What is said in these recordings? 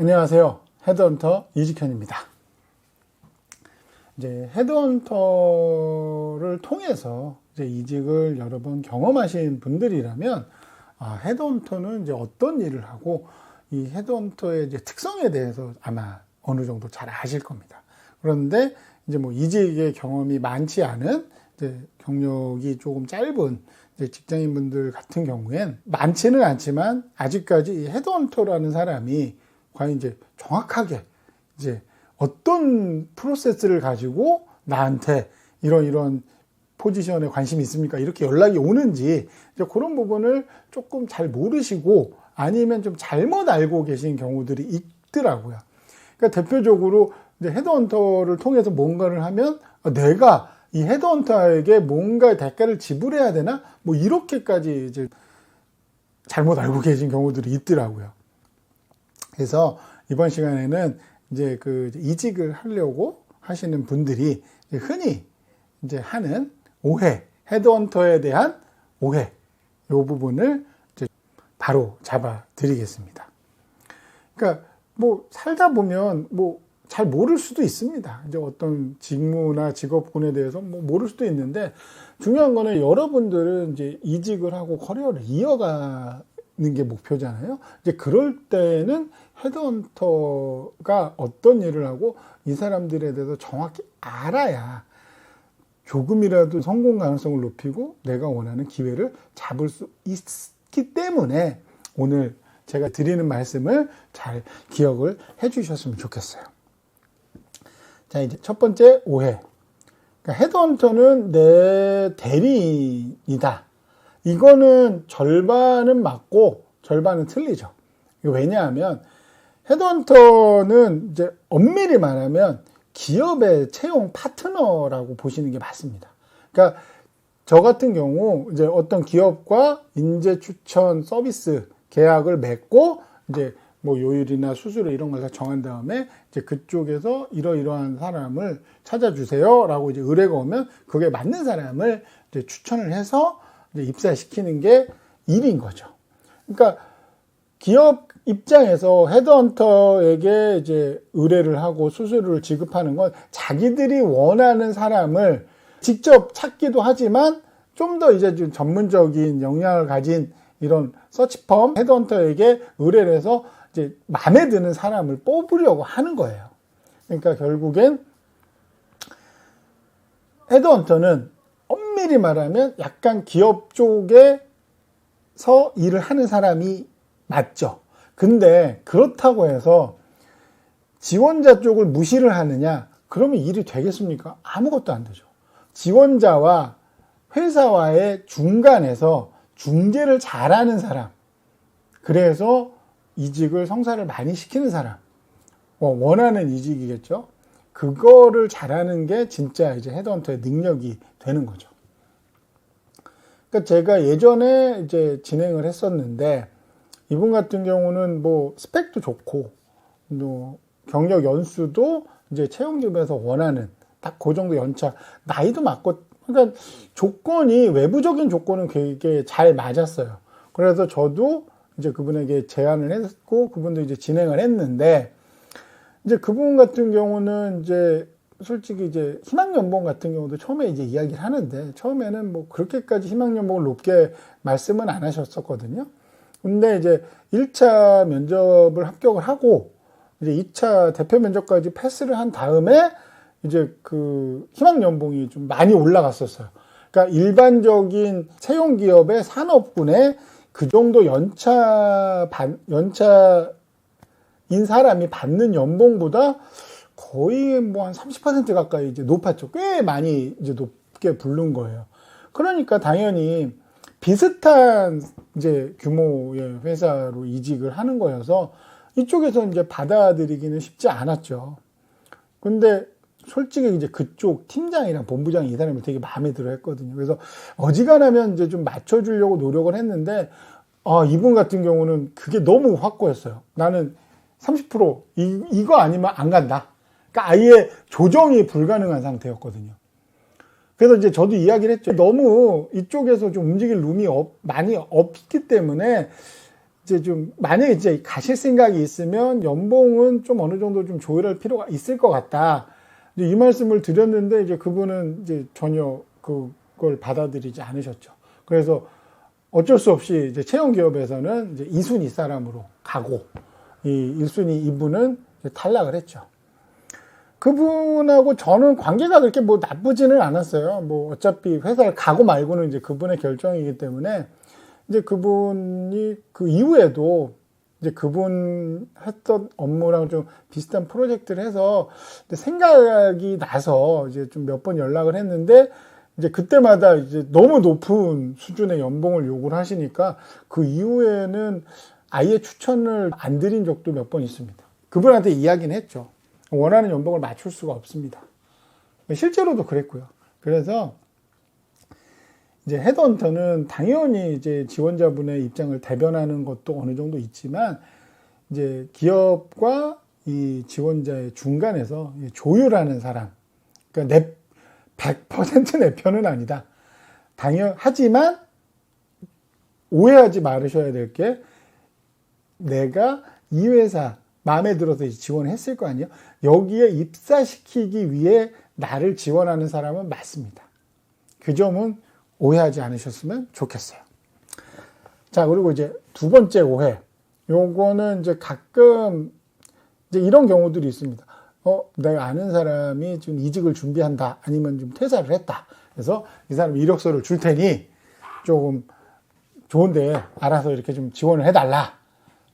안녕하세요. 헤드헌터 이직현입니다. 이제 헤드헌터를 통해서 이제 이직을 여러 번 경험하신 분들이라면, 헤드헌터는 이제 어떤 일을 하고, 이 헤드헌터의 이제 특성에 대해서 아마 어느 정도 잘 아실 겁니다. 그런데 이제 뭐 이직의 경험이 많지 않은, 이제 경력이 조금 짧은 이제 직장인분들 같은 경우엔 많지는 않지만 아직까지 이 헤드헌터라는 사람이 과연 이제 정확하게 이제 어떤 프로세스를 가지고 나한테 이런 포지션에 관심이 있습니까? 이렇게 연락이 오는지 이제 그런 부분을 조금 잘 모르시고 아니면 좀 잘못 알고 계신 경우들이 있더라고요. 그러니까 대표적으로 이제 헤드헌터를 통해서 뭔가를 하면 내가 이 헤드헌터에게 뭔가 대가를 지불해야 되나? 뭐 이렇게까지 이제 잘못 알고 계신 경우들이 있더라고요. 그래서 이번 시간에는 이제 그 이직을 하려고 하시는 분들이 흔히 이제 하는 오해, 헤드헌터에 대한 오해, 이 부분을 이제 바로 잡아 드리겠습니다. 그러니까 뭐 살다 보면 뭐 잘 모를 수도 있습니다. 이제 어떤 직무나 직업군에 대해서 뭐 모를 수도 있는데 중요한 거는 여러분들은 이제 이직을 하고 커리어를 이어가는 게 목표잖아요. 이제 그럴 때는 헤드헌터가 어떤 일을 하고 이 사람들에 대해서 정확히 알아야 조금이라도 성공 가능성을 높이고 내가 원하는 기회를 잡을 수 있기 때문에 오늘 제가 드리는 말씀을 잘 기억을 해 주셨으면 좋겠어요. 자, 이제 첫 번째 오해. 그러니까 헤드헌터는 내 대리인이다. 이거는 절반은 맞고 절반은 틀리죠. 왜냐하면 헤드헌터는 이제 엄밀히 말하면 기업의 채용 파트너라고 보시는 게 맞습니다. 그러니까 저 같은 경우 이제 어떤 기업과 인재 추천 서비스 계약을 맺고 이제 뭐 요율이나 수수료 이런 걸 다 정한 다음에 이제 그쪽에서 이러이러한 사람을 찾아주세요라고 이제 의뢰가 오면 그게 맞는 사람을 이제 추천을 해서 이제 입사시키는 게 일인 거죠. 그러니까 기업 입장에서 헤드헌터에게 이제 의뢰를 하고 수수료를 지급하는 건 자기들이 원하는 사람을 직접 찾기도 하지만 좀 더 이제 좀 전문적인 역량을 가진 이런 서치펌 헤드헌터에게 의뢰를 해서 이제 마음에 드는 사람을 뽑으려고 하는 거예요. 그러니까 결국엔 헤드헌터는 엄밀히 말하면 약간 기업 쪽에서 일을 하는 사람이 맞죠. 근데 그렇다고 해서 지원자 쪽을 무시를 하느냐? 그러면 일이 되겠습니까? 아무것도 안 되죠. 지원자와 회사와의 중간에서 중재를 잘하는 사람, 그래서 이직을 성사를 많이 시키는 사람, 원하는 이직이겠죠. 그거를 잘하는 게 진짜 이제 헤드헌터의 능력이 되는 거죠. 그러니까 제가 예전에 이제 진행을 했었는데 이분 같은 경우는 뭐 스펙도 좋고 또 경력 연수도 이제 채용기업에서 원하는 딱 그 정도 연차, 나이도 맞고, 그러니까 조건이 외부적인 조건은 되게 잘 맞았어요. 그래서 저도 이제 그분에게 제안을 했고 그분도 이제 진행을 했는데 이제 그분 같은 경우는 이제 솔직히 이제 희망연봉 같은 경우도 처음에 이제 이야기를 하는데 처음에는 뭐 그렇게까지 희망연봉을 높게 말씀은 안 하셨었거든요. 근데 이제 1차 면접을 합격을 하고 이제 2차 대표 면접까지 패스를 한 다음에 이제 그 희망연봉이 좀 많이 올라갔었어요. 그러니까 일반적인 채용기업의 산업군에 그 정도 연차인 사람이 받는 연봉보다 거의 뭐 한 30% 가까이 이제 높았죠. 꽤 많이 이제 높게 부른 거예요. 그러니까 당연히 비슷한 이제 규모의 회사로 이직을 하는 거여서 이쪽에서 이제 받아들이기는 쉽지 않았죠. 근데 솔직히 이제 그쪽 팀장이랑 본부장이 이 사람을 되게 마음에 들어 했거든요. 그래서 어지간하면 이제 좀 맞춰주려고 노력을 했는데, 이분 같은 경우는 그게 너무 확고했어요. 나는 30% 이거 아니면 안 간다. 그러니까 아예 조정이 불가능한 상태였거든요. 그래서 이제 저도 이야기를 했죠. 너무 이쪽에서 좀 움직일 룸이 많이 없기 때문에 이제 좀 만약에 이제 가실 생각이 있으면 연봉은 좀 어느 정도 좀 조율할 필요가 있을 것 같다. 이제 이 말씀을 드렸는데 이제 그분은 이제 전혀 그걸 받아들이지 않으셨죠. 그래서 어쩔 수 없이 이제 채용 기업에서는 이제 2순위 사람으로 가고 이 1순위 이분은 탈락을 했죠. 그분하고 저는 관계가 그렇게 뭐 나쁘지는 않았어요. 뭐 어차피 회사를 가고 말고는 이제 그분의 결정이기 때문에 이제 그분이 그 이후에도 이제 그분 했던 업무랑 좀 비슷한 프로젝트를 해서 생각이 나서 이제 좀 몇 번 연락을 했는데 이제 그때마다 이제 너무 높은 수준의 연봉을 요구를 하시니까 그 이후에는 아예 추천을 안 드린 적도 몇 번 있습니다. 그분한테 이야기는 했죠. 원하는 연봉을 맞출 수가 없습니다. 실제로도 그랬고요. 그래서 이제 헤드헌터는 당연히 이제 지원자분의 입장을 대변하는 것도 어느 정도 있지만 이제 기업과 이 지원자의 중간에서 조율하는 사람. 그러니까 100% 내 편은 아니다. 하지만 오해하지 말으셔야 될 게 내가 이 회사 마음에 들어서 지원했을 거 아니에요. 여기에 입사시키기 위해 나를 지원하는 사람은 맞습니다. 그 점은 오해하지 않으셨으면 좋겠어요. 자, 그리고 이제 두 번째 오해. 요거는 이제 가끔 이제 이런 경우들이 있습니다. 내가 아는 사람이 지금 이직을 준비한다. 아니면 좀 퇴사를 했다. 그래서 이 사람 이력서를 줄 테니 조금 좋은데 알아서 이렇게 좀 지원을 해달라.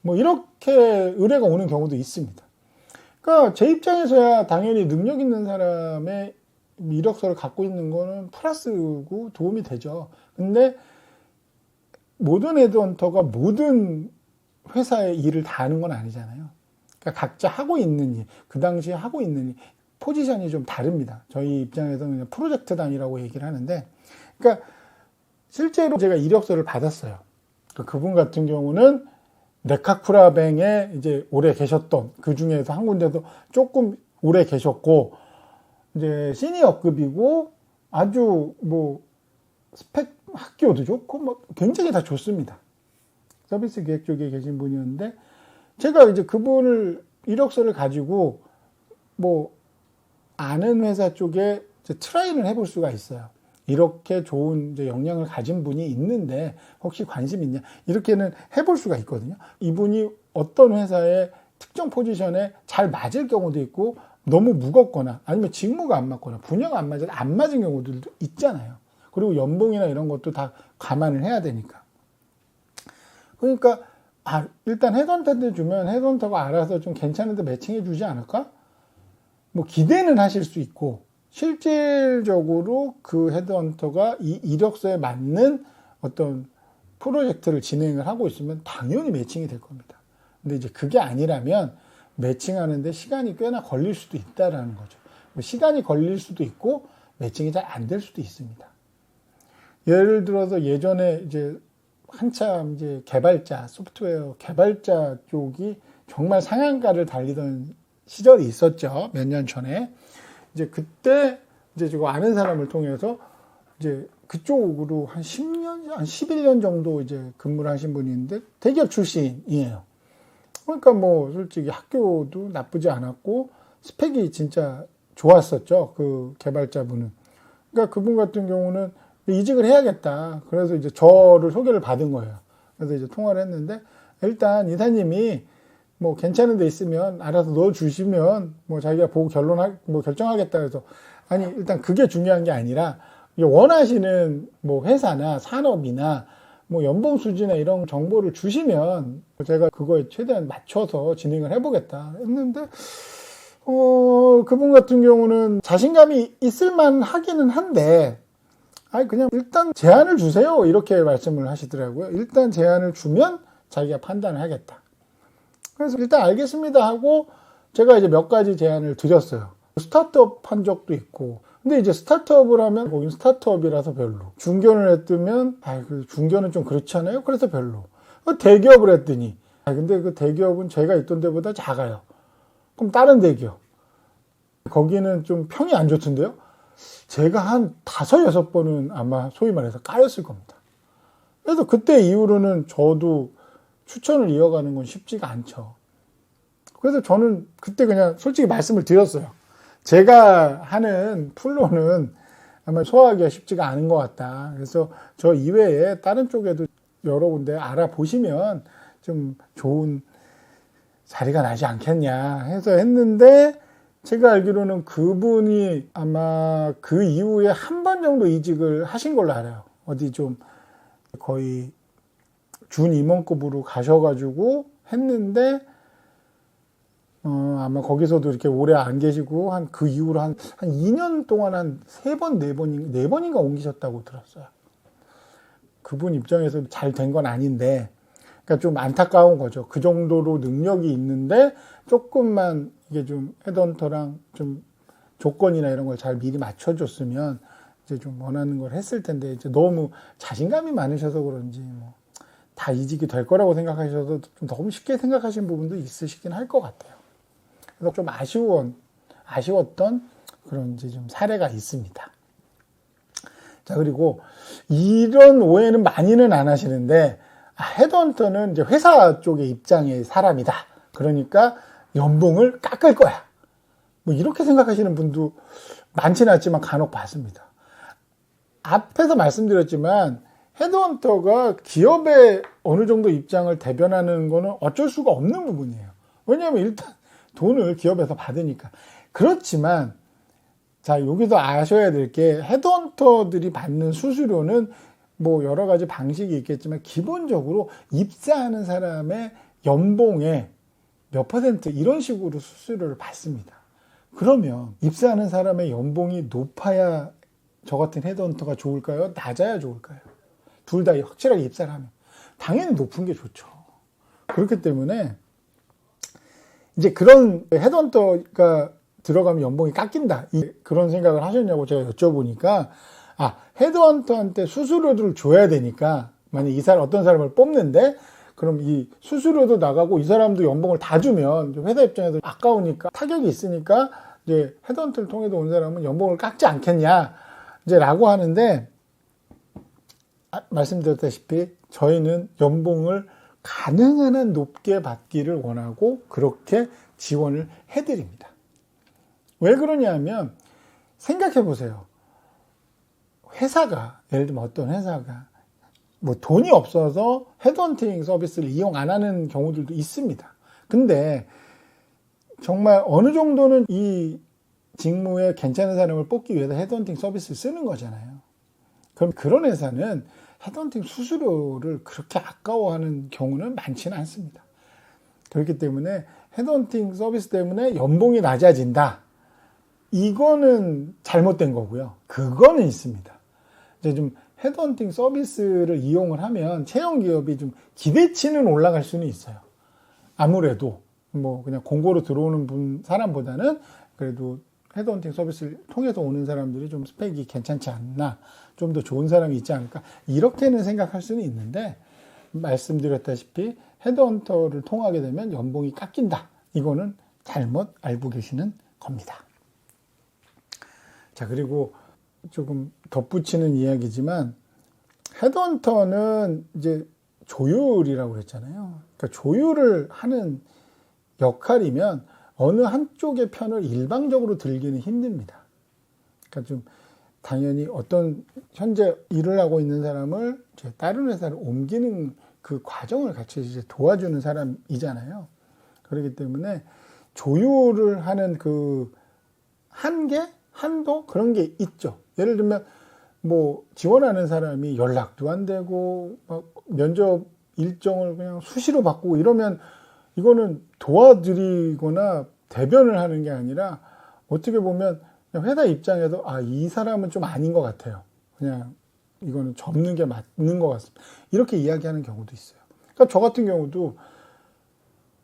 뭐 이렇게 의뢰가 오는 경우도 있습니다. 그러니까 제 입장에서야 당연히 능력 있는 사람의 이력서를 갖고 있는 거는 플러스고 도움이 되죠. 근데 모든 헤드헌터가 모든 회사의 일을 다 하는 건 아니잖아요. 그러니까 각자 하고 있는 일, 그 당시에 하고 있는 일, 포지션이 좀 다릅니다. 저희 입장에서는 그냥 프로젝트 단위라고 얘기를 하는데, 그러니까 실제로 제가 이력서를 받았어요. 그분 같은 경우는 네카쿠라뱅에 이제 오래 계셨던, 그 중에서 한 군데도 조금 오래 계셨고, 이제 시니어급이고 아주 뭐 스펙 학교도 좋고 뭐 굉장히 다 좋습니다. 서비스 기획 쪽에 계신 분이었는데 제가 이제 그분을 이력서를 가지고 뭐 아는 회사 쪽에 이제 트라이를 해볼 수가 있어요. 이렇게 좋은 이제 역량을 가진 분이 있는데 혹시 관심 있냐 이렇게는 해볼 수가 있거든요. 이분이 어떤 회사의 특정 포지션에 잘 맞을 경우도 있고 너무 무겁거나 아니면 직무가 안 맞거나 분야가 안 맞은 경우들도 있잖아요. 그리고 연봉이나 이런 것도 다 감안을 해야 되니까. 그러니까 일단 헤드헌터한테 주면 헤드헌터가 알아서 좀 괜찮은데 매칭해 주지 않을까? 뭐 기대는 하실 수 있고 실질적으로 그 헤드헌터가 이 이력서에 맞는 어떤 프로젝트를 진행을 하고 있으면 당연히 매칭이 될 겁니다. 근데 이제 그게 아니라면 매칭하는데 시간이 꽤나 걸릴 수도 있다라는 거죠. 시간이 걸릴 수도 있고 매칭이 잘 안 될 수도 있습니다. 예를 들어서 예전에 이제 한참 이제 개발자, 소프트웨어 개발자 쪽이 정말 상한가를 달리던 시절이 있었죠. 몇 년 전에. 이제 그때 이제 제가 아는 사람을 통해서 이제 그쪽으로 한 10년, 한 11년 정도 이제 근무를 하신 분이 있는데 대기업 출신이에요. 그러니까 뭐 솔직히 학교도 나쁘지 않았고 스펙이 진짜 좋았었죠. 그 개발자분은. 그러니까 그분 같은 경우는 이직을 해야겠다. 그래서 이제 저를 소개를 받은 거예요. 그래서 이제 통화를 했는데 일단 이사님이 뭐 괜찮은 데 있으면 알아서 넣어주시면 뭐 자기가 보고 결정하겠다 해서 아니 일단 그게 중요한 게 아니라 원하시는 뭐 회사나 산업이나 뭐 연봉 수지나 이런 정보를 주시면 제가 그거에 최대한 맞춰서 진행을 해보겠다 했는데 그분 같은 경우는 자신감이 있을만 하기는 한데 그냥 일단 제안을 주세요 이렇게 말씀을 하시더라고요. 일단 제안을 주면 자기가 판단을 하겠다. 그래서 일단 알겠습니다 하고 제가 이제 몇 가지 제안을 드렸어요. 스타트업 한 적도 있고 근데 이제 스타트업을 하면 거긴 스타트업이라서 별로. 중견을 했으면 그 중견은 좀 그렇잖아요. 그래서 별로. 대기업을 했더니 근데 그 대기업은 제가 있던 데보다 작아요. 그럼 다른 대기업. 거기는 좀 평이 안 좋던데요. 제가 한 5, 6번은 아마 소위 말해서 까였을 겁니다. 그래서 그때 이후로는 저도 추천을 이어가는 건 쉽지가 않죠. 그래서 저는 그때 그냥 솔직히 말씀을 드렸어요. 제가 하는 풀로는 아마 소화하기가 쉽지가 않은 것 같다. 그래서 저 이외에 다른 쪽에도 여러 군데 알아보시면 좀 좋은 자리가 나지 않겠냐 해서 했는데, 제가 알기로는 그분이 아마 그 이후에 한 번 정도 이직을 하신 걸로 알아요. 어디 좀 거의 준 임원급으로 가셔가지고 했는데, 아마 거기서도 이렇게 오래 안 계시고, 그 이후로 한 2년 동안 한 3번, 4번인가 옮기셨다고 들었어요. 그분 입장에서 잘 된 건 아닌데, 그러니까 좀 안타까운 거죠. 그 정도로 능력이 있는데, 조금만 이게 좀 헤드헌터랑 좀 조건이나 이런 걸 잘 미리 맞춰줬으면, 이제 좀 원하는 걸 했을 텐데, 이제 너무 자신감이 많으셔서 그런지, 다 이직이 될 거라고 생각하셔서 좀 너무 쉽게 생각하시는 부분도 있으시긴 할 것 같아요. 그래서 좀 아쉬웠던 그런 이제 좀 사례가 있습니다. 자, 그리고 이런 오해는 많이는 안 하시는데, 헤드헌터는 이제 회사 쪽의 입장의 사람이다. 그러니까 연봉을 깎을 거야. 이렇게 생각하시는 분도 많지는 않지만 간혹 봤습니다. 앞에서 말씀드렸지만, 헤드헌터가 기업의 어느 정도 입장을 대변하는 거는 어쩔 수가 없는 부분이에요. 왜냐하면 일단 돈을 기업에서 받으니까. 그렇지만, 자, 여기서 아셔야 될 게, 헤드헌터들이 받는 수수료는 여러 가지 방식이 있겠지만, 기본적으로 입사하는 사람의 연봉의 몇 퍼센트 이런 식으로 수수료를 받습니다. 그러면 입사하는 사람의 연봉이 높아야 저 같은 헤드헌터가 좋을까요? 낮아야 좋을까요? 둘 다 확실하게 입사를 하면 당연히 높은 게 좋죠. 그렇기 때문에 이제 그런 헤드헌터가 들어가면 연봉이 깎인다, 그런 생각을 하셨냐고 제가 여쭤보니까, 헤드헌터한테 수수료를 줘야 되니까, 만약 어떤 사람을 뽑는데, 그럼 이 수수료도 나가고 이 사람도 연봉을 다 주면 회사 입장에서 아까우니까 타격이 있으니까, 이제 헤드헌터를 통해서 온 사람은 연봉을 깎지 않겠냐 이제 라고 하는데, 말씀드렸다시피 저희는 연봉을 가능한 한 높게 받기를 원하고 그렇게 지원을 해드립니다. 왜 그러냐면, 생각해 보세요. 회사가, 예를 들면 어떤 회사가 돈이 없어서 헤드헌팅 서비스를 이용 안 하는 경우들도 있습니다. 근데 정말 어느 정도는 이 직무에 괜찮은 사람을 뽑기 위해서 헤드헌팅 서비스를 쓰는 거잖아요. 그럼 그런 회사는 헤드헌팅 수수료를 그렇게 아까워하는 경우는 많지는 않습니다. 그렇기 때문에 헤드헌팅 서비스 때문에 연봉이 낮아진다, 이거는 잘못된 거고요. 그거는 있습니다. 이제 좀 헤드헌팅 서비스를 이용을 하면 채용 기업이 좀 기대치는 올라갈 수는 있어요. 아무래도 그냥 공고로 들어오는 사람보다는 그래도 헤드헌팅 서비스를 통해서 오는 사람들이 좀 스펙이 괜찮지 않나, 좀 더 좋은 사람이 있지 않을까, 이렇게는 생각할 수는 있는데, 말씀드렸다시피 헤드헌터를 통하게 되면 연봉이 깎인다, 이거는 잘못 알고 계시는 겁니다. 자, 그리고 조금 덧붙이는 이야기지만, 헤드헌터는 이제 조율이라고 그랬잖아요. 그러니까 조율을 하는 역할이면 어느 한쪽의 편을 일방적으로 들기는 힘듭니다. 그러니까 좀 당연히 어떤 현재 일을 하고 있는 사람을 이제 다른 회사를 옮기는 그 과정을 같이 이제 도와주는 사람이잖아요. 그렇기 때문에 조율을 하는 그 한계, 한도, 그런 게 있죠. 예를 들면 지원하는 사람이 연락도 안 되고 면접 일정을 그냥 수시로 바꾸고 이러면, 이거는 도와드리거나 대변을 하는 게 아니라 어떻게 보면 회사 입장에서 이 사람은 좀 아닌 것 같아요, 그냥 이거는 접는 게 맞는 것 같습니다, 이렇게 이야기하는 경우도 있어요. 그러니까 저 같은 경우도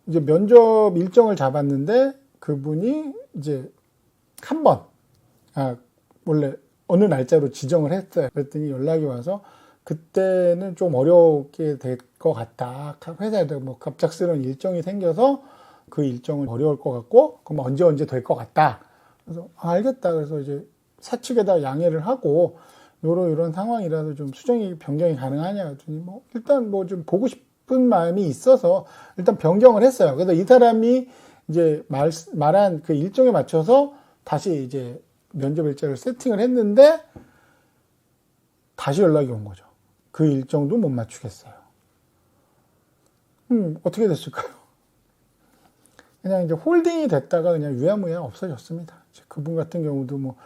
이제 면접 일정을 잡았는데, 그분이 이제 한 번, 원래 어느 날짜로 지정을 했어요. 그랬더니 연락이 와서, 그때는 좀 어렵게 될 것 같다, 회사에도 갑작스러운 일정이 생겨서 그 일정은 어려울 것 같고, 그럼 언제 될 것 같다. 그래서 알겠다. 그래서 이제 사측에다 양해를 하고, 이런 상황이라서 좀 수정이 변경이 가능하냐 그랬더니 일단 좀 보고 싶은 마음이 있어서 일단 변경을 했어요. 그래서 이 사람이 이제 말한 그 일정에 맞춰서 다시 이제 면접 일자를 세팅을 했는데 다시 연락이 온 거죠. 그 일정도 못 맞추겠어요. 어떻게 됐을까요? 그냥 이제 홀딩이 됐다가 그냥 유야무야 없어졌습니다. 그분 같은 경우도 뭐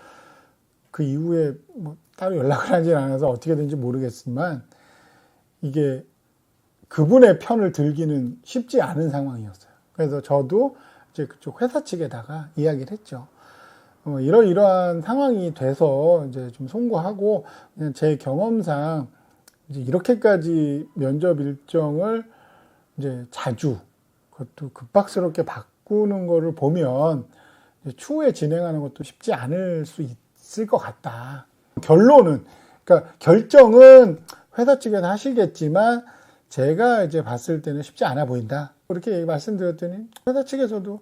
그 이후에 뭐 따로 연락을 하진 않아서 어떻게 된지 모르겠지만 이게 그분의 편을 들기는 쉽지 않은 상황이었어요. 그래서 저도 이제 그쪽 회사 측에다가 이야기를 했죠. 이러이러한 상황이 돼서 이제 좀 송구하고 그냥 제 경험상 이제 이렇게까지 면접 일정을 이제 자주 그것도 급박스럽게 바꾸는 거를 보면 추후에 진행하는 것도 쉽지 않을 수 있을 것 같다. 결론은, 그러니까 결정은 회사 측에서 하시겠지만 제가 이제 봤을 때는 쉽지 않아 보인다. 그렇게 말씀드렸더니 회사 측에서도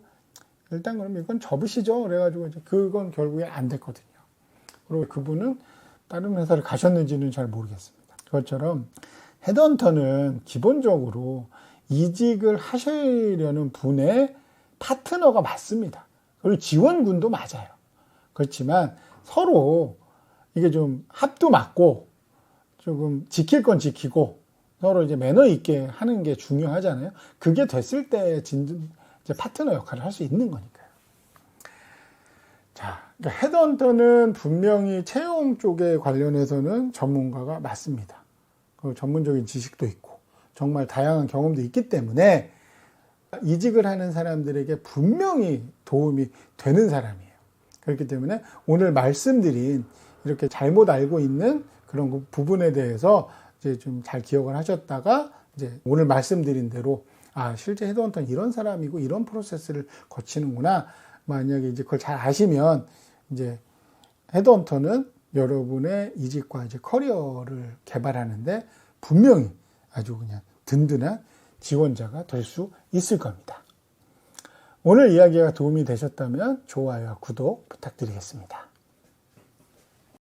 일단 그럼 이건 접으시죠. 그래가지고 이제 그건 결국에 안 됐거든요. 그리고 그분은 다른 회사를 가셨는지는 잘 모르겠습니다. 그것처럼 헤드헌터는 기본적으로 이직을 하시려는 분의 파트너가 맞습니다. 그리고 지원군도 맞아요. 그렇지만 서로 이게 좀 합도 맞고 조금 지킬 건 지키고 서로 이제 매너 있게 하는 게 중요하잖아요. 그게 됐을 때 이제 파트너 역할을 할 수 있는 거니까요. 자, 그러니까 헤드헌터는 분명히 채용 쪽에 관련해서는 전문가가 맞습니다. 그 전문적인 지식도 있고 정말 다양한 경험도 있기 때문에 이직을 하는 사람들에게 분명히 도움이 되는 사람이에요. 그렇기 때문에 오늘 말씀드린 이렇게 잘못 알고 있는 그런 부분에 대해서 이제 좀 잘 기억을 하셨다가 이제 오늘 말씀드린 대로 실제 헤드헌터는 이런 사람이고 이런 프로세스를 거치는구나. 만약에 이제 그걸 잘 아시면 이제 헤드헌터는 여러분의 이직과 이제 커리어를 개발하는데 분명히 아주 그냥 든든한 지원자가 될 수 있을 겁니다. 오늘 이야기가 도움이 되셨다면 좋아요와 구독 부탁드리겠습니다.